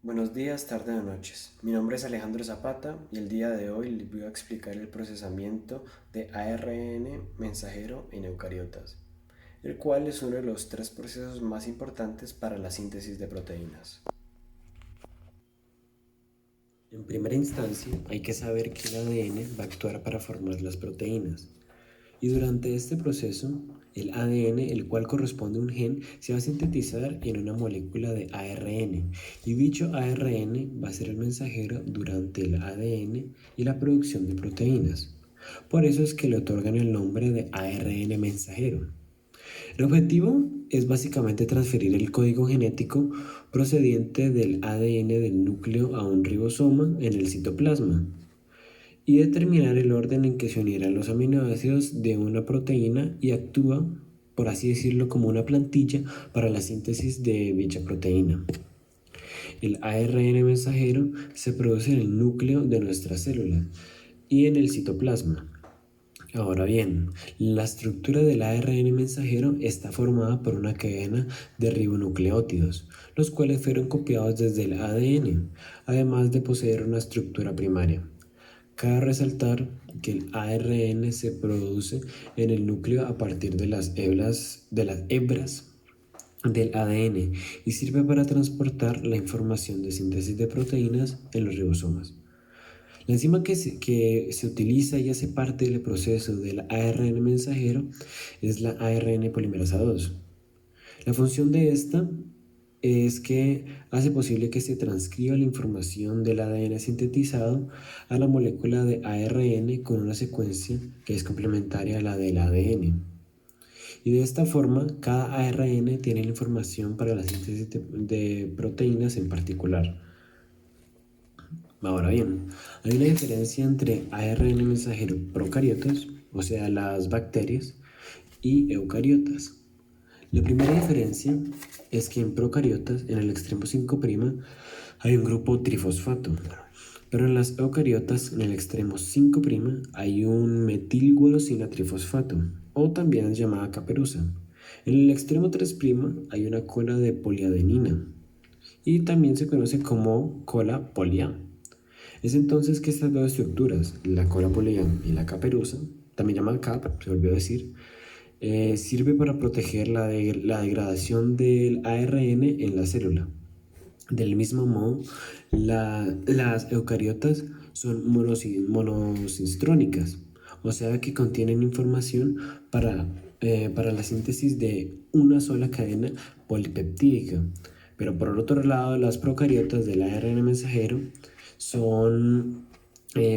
Buenos días, tardes o noches. Mi nombre es Alejandro Zapata y el día de hoy les voy a explicar el procesamiento de ARN mensajero en eucariotas, el cual es uno de los tres procesos más importantes para la síntesis de proteínas. En primera instancia, hay que saber que el ADN va a actuar para formar las proteínas. Y durante este proceso, el ADN, el cual corresponde a un gen, se va a sintetizar en una molécula de ARN. Y dicho ARN va a ser el mensajero durante el ADN y la producción de proteínas. Por eso es que le otorgan el nombre de ARN mensajero. El objetivo es básicamente transferir el código genético procediente del ADN del núcleo a un ribosoma en el citoplasma y determinar el orden en que se unirán los aminoácidos de una proteína y actúa, por así decirlo, como una plantilla para la síntesis de dicha proteína. El ARN mensajero se produce en el núcleo de nuestras células y en el citoplasma. Ahora bien, la estructura del ARN mensajero está formada por una cadena de ribonucleótidos, los cuales fueron copiados desde el ADN, además de poseer una estructura primaria. Cabe resaltar que el ARN se produce en el núcleo a partir de las hebras del ADN y sirve para transportar la información de síntesis de proteínas en los ribosomas. La enzima que se utiliza y hace parte del proceso del ARN mensajero es la ARN polimerasa 2. La función de esta es que hace posible que se transcriba la información del ADN sintetizado a la molécula de ARN con una secuencia que es complementaria a la del ADN. Y de esta forma, cada ARN tiene la información para la síntesis de proteínas en particular. Ahora bien, hay una diferencia entre ARN mensajero procariotas, o sea, las bacterias, y eucariotas. La primera diferencia es que en procariotas, en el extremo 5', hay un grupo trifosfato, pero en las eucariotas, en el extremo 5', hay un metilguarosina trifosfato, o también es llamada caperuza. En el extremo 3' hay una cola de poliadenina, y también se conoce como cola polia. Es entonces que estas dos estructuras, la cola polia y la caperuza, también llamada cap, se olvidó decir, sirve para proteger la degradación del ARN en la célula. Del mismo modo, las eucariotas son monosinstrónicas, o sea que contienen información para la síntesis de una sola cadena polipeptídica. Pero por otro lado, las procariotas del ARN mensajero son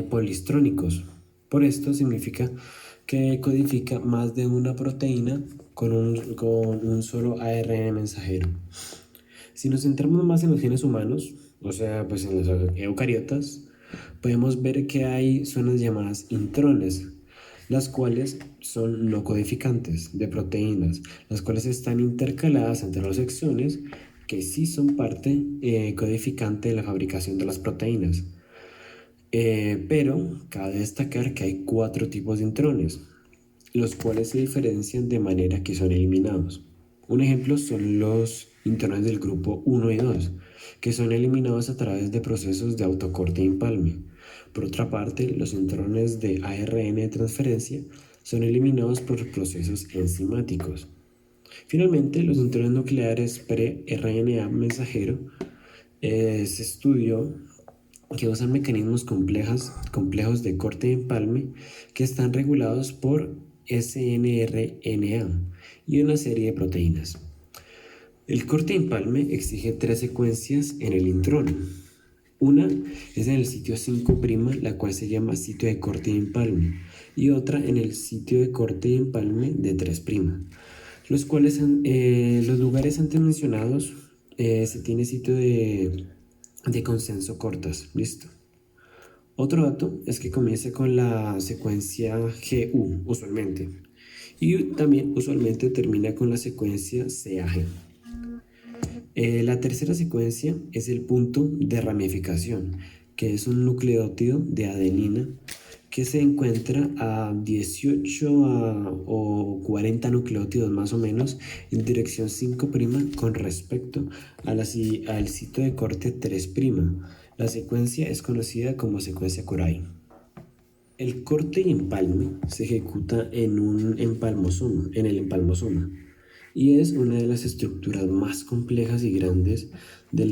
polistrónicos. Por esto significa que codifica más de una proteína con un solo ARN mensajero. Si nos centramos más en los genes humanos, o sea, pues en los eucariotas, podemos ver que hay zonas llamadas intrones, las cuales son no codificantes de proteínas, las cuales están intercaladas entre los exones que sí son parte codificante de la fabricación de las proteínas. Pero cabe destacar que hay cuatro tipos de intrones, los cuales se diferencian de manera que son eliminados. Un ejemplo son los intrones del grupo 1 y 2, que son eliminados a través de procesos de autocorte y empalme. Por otra parte, los intrones de ARN de transferencia son eliminados por procesos enzimáticos. Finalmente, los intrones nucleares pre-RNA mensajero se estudió que usan mecanismos complejos de corte y empalme que están regulados por snRNA y una serie de proteínas. El corte y empalme exige tres secuencias en el intrón. Una es en el sitio 5', la cual se llama sitio de corte y empalme, y otra en el sitio de corte y empalme de 3', los cuales los lugares antes mencionados se tiene sitio de consenso cortas, listo. Otro dato es que comienza con la secuencia GU usualmente y también usualmente termina con la secuencia CAG. La tercera secuencia es el punto de ramificación, que es un nucleótido de adenina que se encuentra a 18 o 40 nucleótidos más o menos en dirección 5' con respecto al sitio de corte 3'. La secuencia es conocida como secuencia Curie. El corte y empalme se ejecuta en el empalmosoma, y es una de las estructuras más complejas y grandes de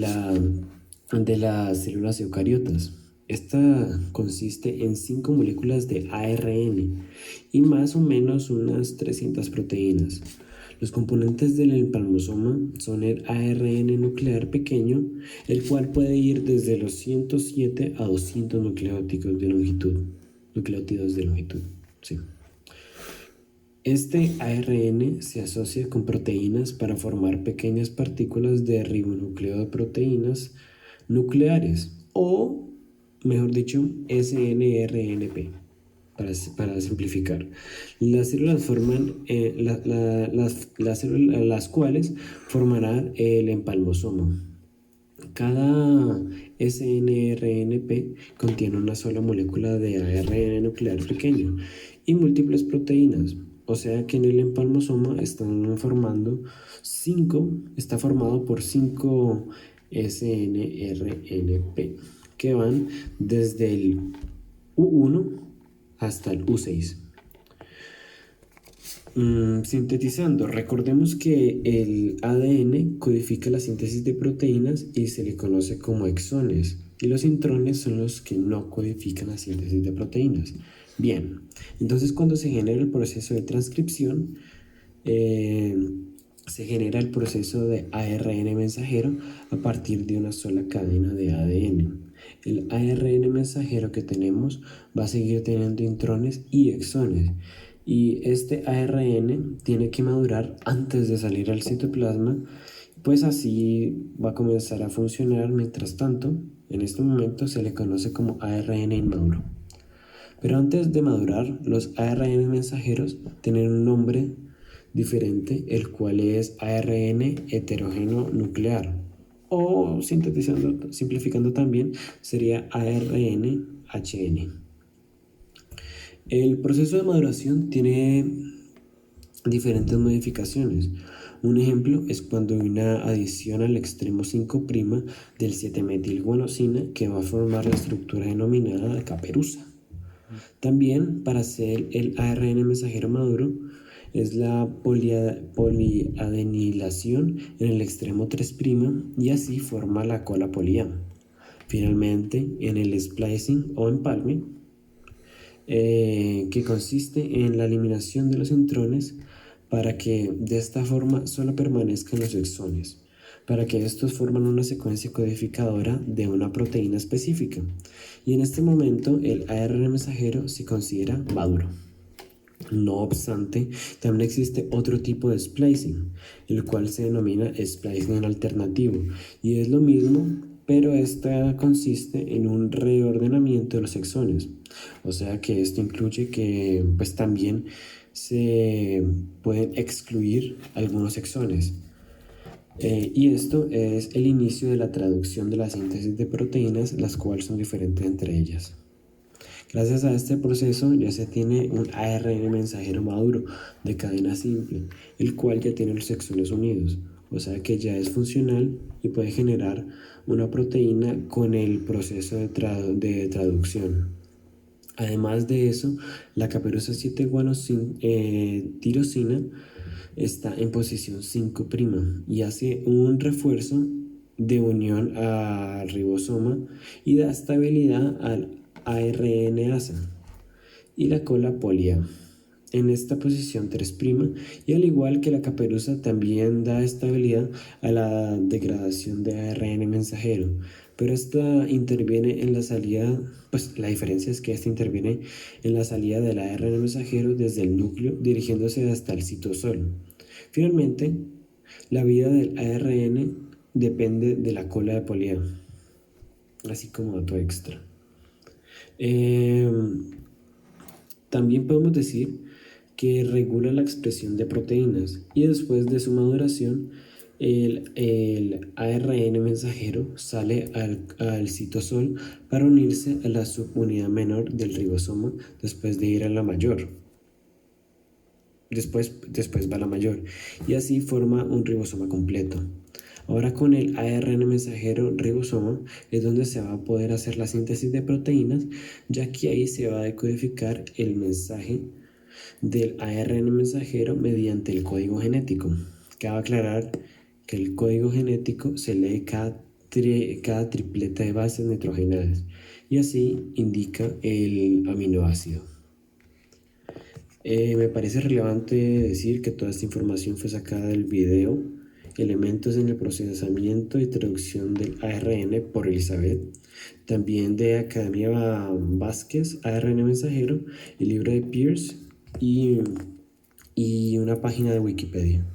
las células eucariotas. Esta consiste en 5 moléculas de ARN y más o menos unas 300 proteínas. Los componentes del empalmosoma son el ARN nuclear pequeño, el cual puede ir desde los 107 a 200 nucleótidos de longitud. Sí. Este ARN se asocia con proteínas para formar pequeñas partículas de ribonucleoproteínas nucleares, o, mejor dicho, snRNP, para simplificar. Las células forman las células, las cuales formarán el empalmosoma. Cada snRNP contiene una sola molécula de ARN nuclear pequeño y múltiples proteínas, o sea que en el empalmosoma está formado por 5 snRNP que van desde el U1 hasta el U6. Sintetizando, recordemos que el ADN codifica la síntesis de proteínas y se le conoce como exones, y los intrones son los que no codifican la síntesis de proteínas. Bien, entonces cuando se genera el proceso de transcripción, se genera el proceso de ARN mensajero a partir de una sola cadena de ADN. El ARN mensajero que tenemos va a seguir teniendo intrones y exones, y este ARN tiene que madurar antes de salir al citoplasma, pues así va a comenzar a funcionar. Mientras tanto, en este momento se le conoce como ARN inmaduro. Pero antes de madurar, los ARN mensajeros tienen un nombre diferente, el cual es ARN heterógeno nuclear, o simplificando también, sería ARN-HN. El proceso de maduración tiene diferentes modificaciones. Un ejemplo es cuando hay una adición al extremo 5' del 7-metilguanosina, que va a formar la estructura denominada caperuza. También, para hacer el ARN mensajero maduro, es la poliadenilación en el extremo 3' y así forma la cola polía. Finalmente, en el splicing o empalme, que consiste en la eliminación de los intrones para que de esta forma solo permanezcan los exones, para que estos forman una secuencia codificadora de una proteína específica, y en este momento el ARN mensajero se considera maduro. No obstante, también existe otro tipo de splicing, el cual se denomina splicing alternativo, y es lo mismo, pero esta consiste en un reordenamiento de los exones. O sea que esto incluye que pues también se pueden excluir algunos exones. Y esto es el inicio de la traducción de la síntesis de proteínas, las cuales son diferentes entre ellas. Gracias a este proceso ya se tiene un ARN mensajero maduro de cadena simple, el cual ya tiene los exones unidos, o sea que ya es funcional y puede generar una proteína con el proceso de traducción. Además de eso, la caperuza 7-guanotirosina está en posición 5' y hace un refuerzo de unión al ribosoma y da estabilidad al ARNasa y la cola polía en esta posición 3', y al igual que la caperuza también da estabilidad a la degradación de ARN mensajero, pero esta interviene en la salida, pues la diferencia es que esta interviene en la salida del ARN mensajero desde el núcleo dirigiéndose hasta el citosol. Finalmente, la vida del ARN depende de la cola de polía, así como dato extra. También podemos decir que regula la expresión de proteínas, y después de su maduración el ARN mensajero sale al citosol para unirse a la subunidad menor del ribosoma después de ir a la mayor. Después va la mayor y así forma un ribosoma completo. Ahora con el ARN mensajero ribosoma es donde se va a poder hacer la síntesis de proteínas, ya que ahí se va a decodificar el mensaje del ARN mensajero mediante el código genético. Cabe aclarar que el código genético se lee cada tripleta de bases nitrogenadas y así indica el aminoácido. Me parece relevante decir que toda esta información fue sacada del video Elementos en el procesamiento y traducción del ARN por Elizabeth, también de Academia Vázquez, ARN mensajero, el libro de Pierce y una página de Wikipedia.